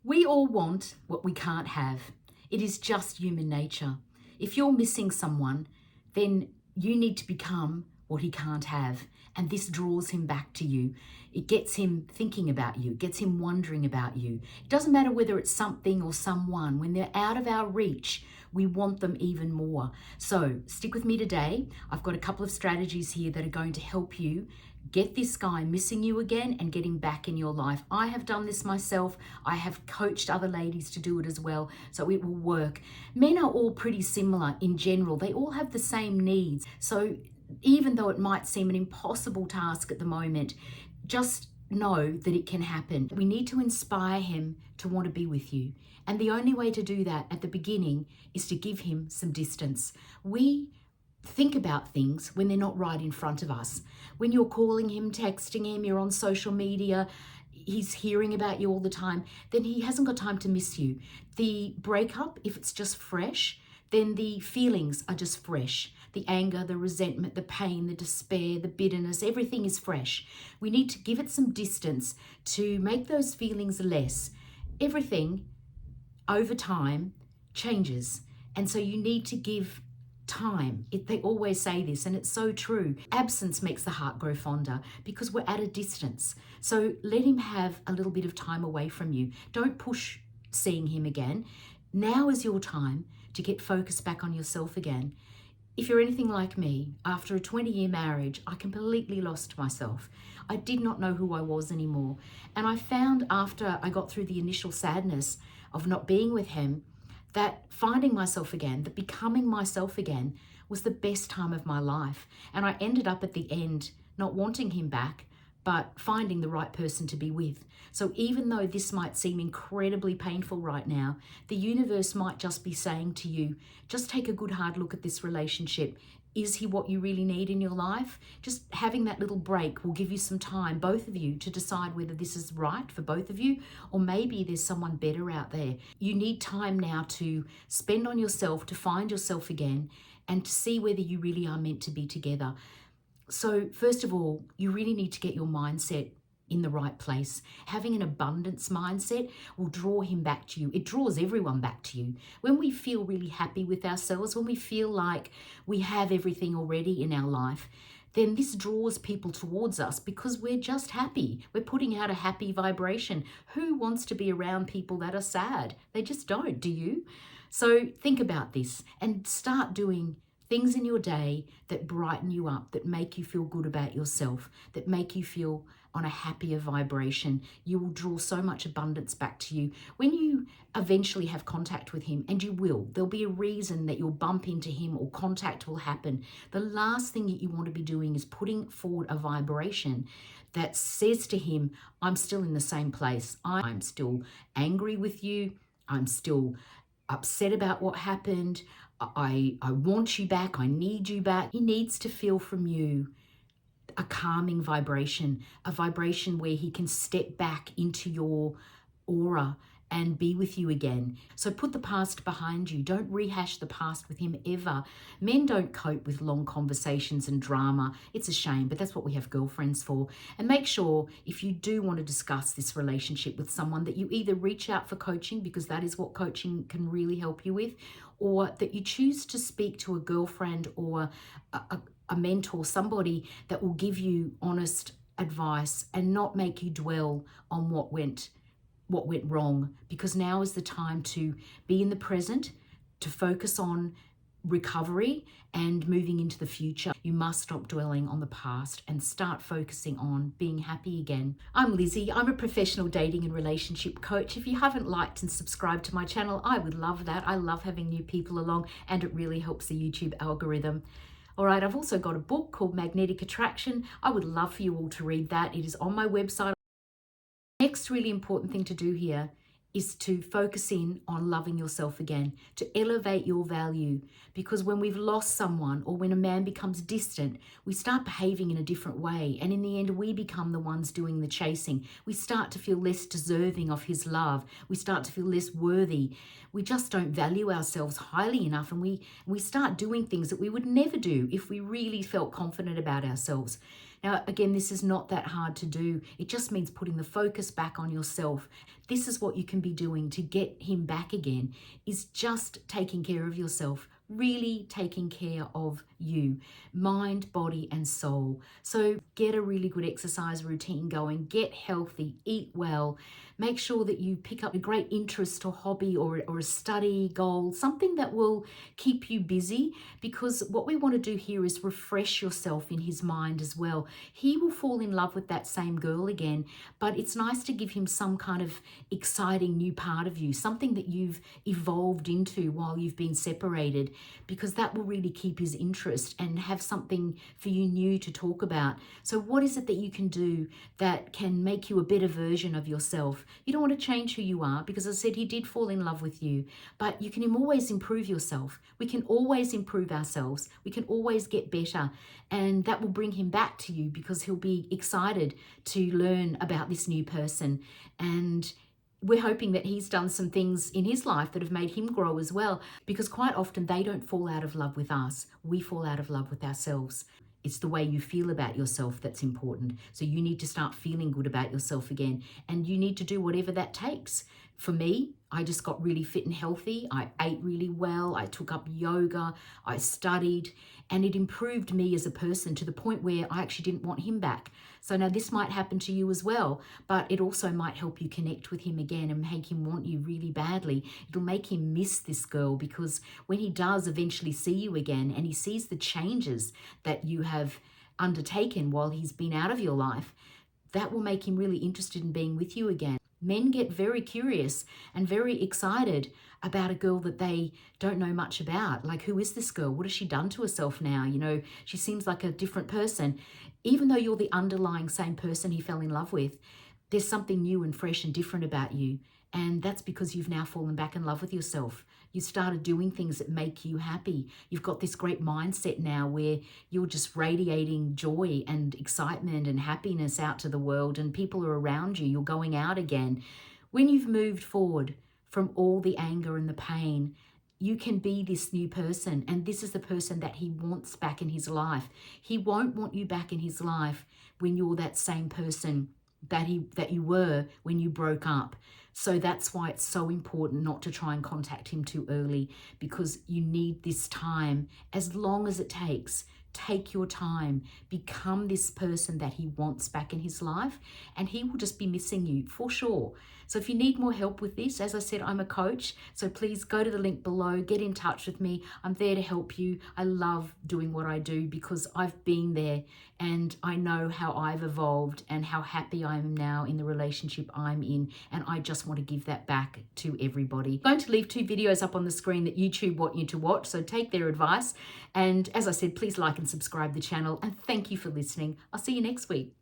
We all want what we can't have. It is just human nature. If you're missing someone, then you need to become what he can't have. And this draws him back to you. It gets him thinking about you. It gets him wondering about you. It doesn't matter whether it's something or someone. When they're out of our reach, we want them even more. So stick with me today. I've got a couple of strategies here that are going to help you get this guy missing you again and get him back in your life. I have done this myself. I have coached other ladies to do it as well, so it will work. Men are all pretty similar in general. They all have the same needs. So even though it might seem an impossible task at the moment, just know that it can happen. We need to inspire him to want to be with you. And the only way to do that at the beginning is to give him some distance. We think about things when they're not right in front of us. When you're calling him, texting him, you're on social media, he's hearing about you all the time, then he hasn't got time to miss you. The breakup, if it's just fresh, then the feelings are just fresh. The anger, the resentment, the pain, the despair, the bitterness, everything is fresh. We need to give it some distance to make those feelings less. Everything over time changes. And so you need to give time. They always say this, and it's so true. Absence makes the heart grow fonder because we're at a distance. So let him have a little bit of time away from you. Don't push seeing him again. Now is your time to get focused back on yourself again. If you're anything like me, after a 20-year marriage, I completely lost myself. I did not know who I was anymore. And I found after I got through the initial sadness of not being with him, that finding myself again, that becoming myself again was the best time of my life. And I ended up at the end not wanting him back, but finding the right person to be with. So even though this might seem incredibly painful right now, the universe might just be saying to you, just take a good hard look at this relationship. Is he what you really need in your life? Just having that little break will give you some time, both of you, to decide whether this is right for both of you, or maybe there's someone better out there. You need time now to spend on yourself, to find yourself again, and to see whether you really are meant to be together. So first of all, you really need to get your mindset in the right place. Having an abundance mindset will draw him back to you. It draws everyone back to you. When we feel really happy with ourselves, when we feel like we have everything already in our life, then this draws people towards us because we're just happy. We're putting out a happy vibration. Who wants to be around people that are sad? They just don't, do you? So think about this and start doing things in your day that brighten you up, that make you feel good about yourself, that make you feel on a happier vibration. You will draw so much abundance back to you. When you eventually have contact with him, and you will, there'll be a reason that you'll bump into him or contact will happen. The last thing that you want to be doing is putting forward a vibration that says to him, I'm still in the same place. I'm still angry with you. I'm still upset about what happened. I want you back. I need you back. He needs to feel from you a calming vibration, a vibration where he can step back into your aura and be with you again. So put the past behind you. Don't rehash the past with him ever. Men don't cope with long conversations and drama. It's a shame, but that's what we have girlfriends for. And make sure if you do want to discuss this relationship with someone that you either reach out for coaching, because that is what coaching can really help you with, or that you choose to speak to a girlfriend or a mentor, somebody that will give you honest advice and not make you dwell on what went wrong, because now is the time to be in the present, to focus on recovery and moving into the future. You must stop dwelling on the past and start focusing on being happy again. I'm Lizzie. I'm a professional dating and relationship coach. If you haven't liked and subscribed to my channel, I would love that. I love having new people along, and it really helps the YouTube algorithm. All right, I've also got a book called Magnetic Attraction. I would love for you all to read that. It is on my website. Next really important thing to do here is to focus in on loving yourself again, to elevate your value. Because when we've lost someone, or when a man becomes distant, we start behaving in a different way. And in the end, we become the ones doing the chasing. We start to feel less deserving of his love. We start to feel less worthy. We just don't value ourselves highly enough. And we start doing things that we would never do if we really felt confident about ourselves. Now, again, this is not that hard to do. It just means putting the focus back on yourself. This is what you can be doing to get him back again, is just taking care of yourself, really taking care of you, mind, body, and soul. So get a really good exercise routine going, get healthy, eat well, make sure that you pick up a great interest or hobby or a study goal, something that will keep you busy, because what we want to do here is refresh yourself in his mind as well. He will fall in love with that same girl again, but it's nice to give him some kind of exciting new part of you, something that you've evolved into while you've been separated, because that will really keep his interest and have something for you new to talk about. So what is it that you can do that can make you a better version of yourself? You don't want to change who you are, because as I said, he did fall in love with you, but you can always improve yourself. We can always improve ourselves. We can always get better, and that will bring him back to you because he'll be excited to learn about this new person. And we're hoping that he's done some things in his life that have made him grow as well, because quite often they don't fall out of love with us. We fall out of love with ourselves. It's the way you feel about yourself that's important. So you need to start feeling good about yourself again, and you need to do whatever that takes. For me, I just got really fit and healthy. I ate really well. I took up yoga. I studied, and it improved me as a person to the point where I actually didn't want him back. So now this might happen to you as well, but it also might help you connect with him again and make him want you really badly. It'll make him miss this girl, because when he does eventually see you again and he sees the changes that you have undertaken while he's been out of your life, that will make him really interested in being with you again. Men get very curious and very excited about a girl that they don't know much about. Like, who is this girl? What has she done to herself now? You know, she seems like a different person. Even though you're the underlying same person he fell in love with, there's something new and fresh and different about you. And that's because you've now fallen back in love with yourself. You started doing things that make you happy. You've got this great mindset now where you're just radiating joy and excitement and happiness out to the world, and people are around you. You're going out again. When you've moved forward from all the anger and the pain, you can be this new person, and this is the person that he wants back in his life. He won't want you back in his life when you're that same person that you were when you broke up. So that's why it's so important not to try and contact him too early, because you need this time, as long as it takes. Take your time, become this person that he wants back in his life, and he will just be missing you for sure. So if you need more help with this, as I said, I'm a coach, so please go to the link below, get in touch with me. I'm there to help you. I love doing what I do because I've been there, and I know how I've evolved and how happy I am now in the relationship I'm in, and I just want to give that back to everybody. I'm going to leave 2 videos up on the screen that YouTube want you to watch, so take their advice. And as I said, please like and subscribe the channel, and thank you for listening. I'll see you next week.